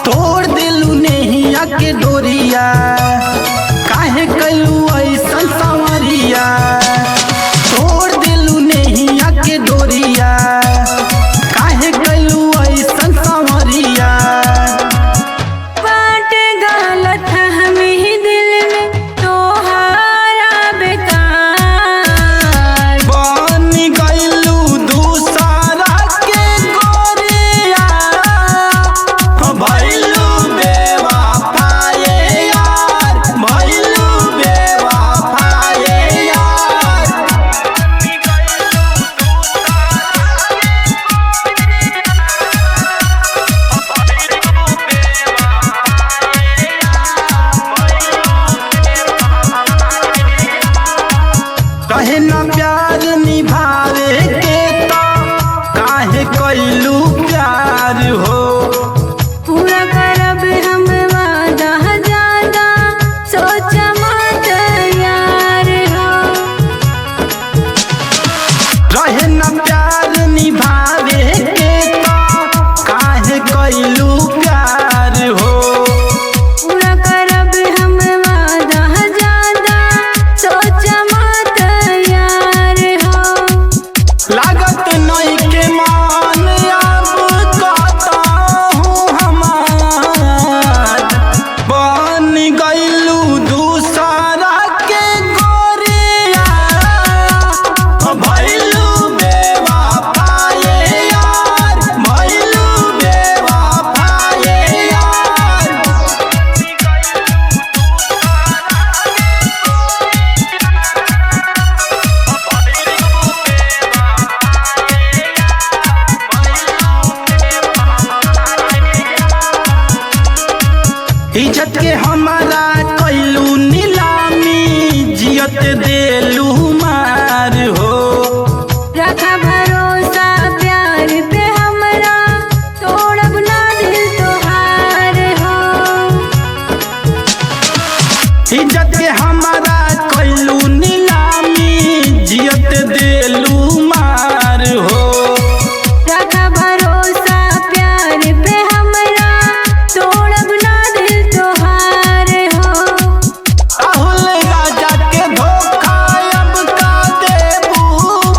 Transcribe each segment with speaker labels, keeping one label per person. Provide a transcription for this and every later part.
Speaker 1: तोड़ दिलू नेहिया के डोरिया, काहे कलू ऐसन संवरिया। तोड़ दिलू नेहिया के डोरिया, काहे कलू ऐसन संवरिया।
Speaker 2: बाट गलत हमें दिल में तोहारा बेकार,
Speaker 1: बन गइलू दूसरा के गोरिया, भइलू बेवफाए यार, भइलू बेवफाए यार। कहे ना प्यार निभावे के तो काहे कइलू प्यार हो।
Speaker 2: पूरा करब हम वादा ज्यादा सोच मत यार हो।
Speaker 1: रहे ना प्यार निभावे के तो काहे कइलू प्यार हो।
Speaker 2: पूरा करब हम वादा ज्यादा सोच मत यार हो।
Speaker 1: लागत नहीं के मान अब कहताहूँ हमार, बन गइलू दूसरा के गोरिया, भइलू बेवफाए यार, भइलू बेवफाए यार। इज्जत के हमारा कइलू नीलामी, जियत देलू मार हो।
Speaker 2: रखा भरोसा प्यार पे हमरा, तोड़ब ना दिल तोहार हो।
Speaker 1: इज्जत के हमारा कइलू नीलामी, जियत देलू मार हो।
Speaker 2: रखा भरोसा प्यार पे हमरा, तोड़ब ना दिल तोहार हो।
Speaker 1: राहुल राजा के धोखा अब का देबू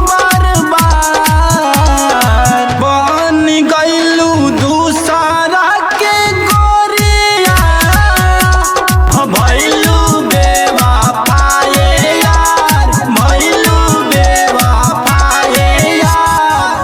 Speaker 1: बार बार, बन गइलू दूसरा के गोरिया, भइलू बेवफाए यार, भइलू बेवफाए यार।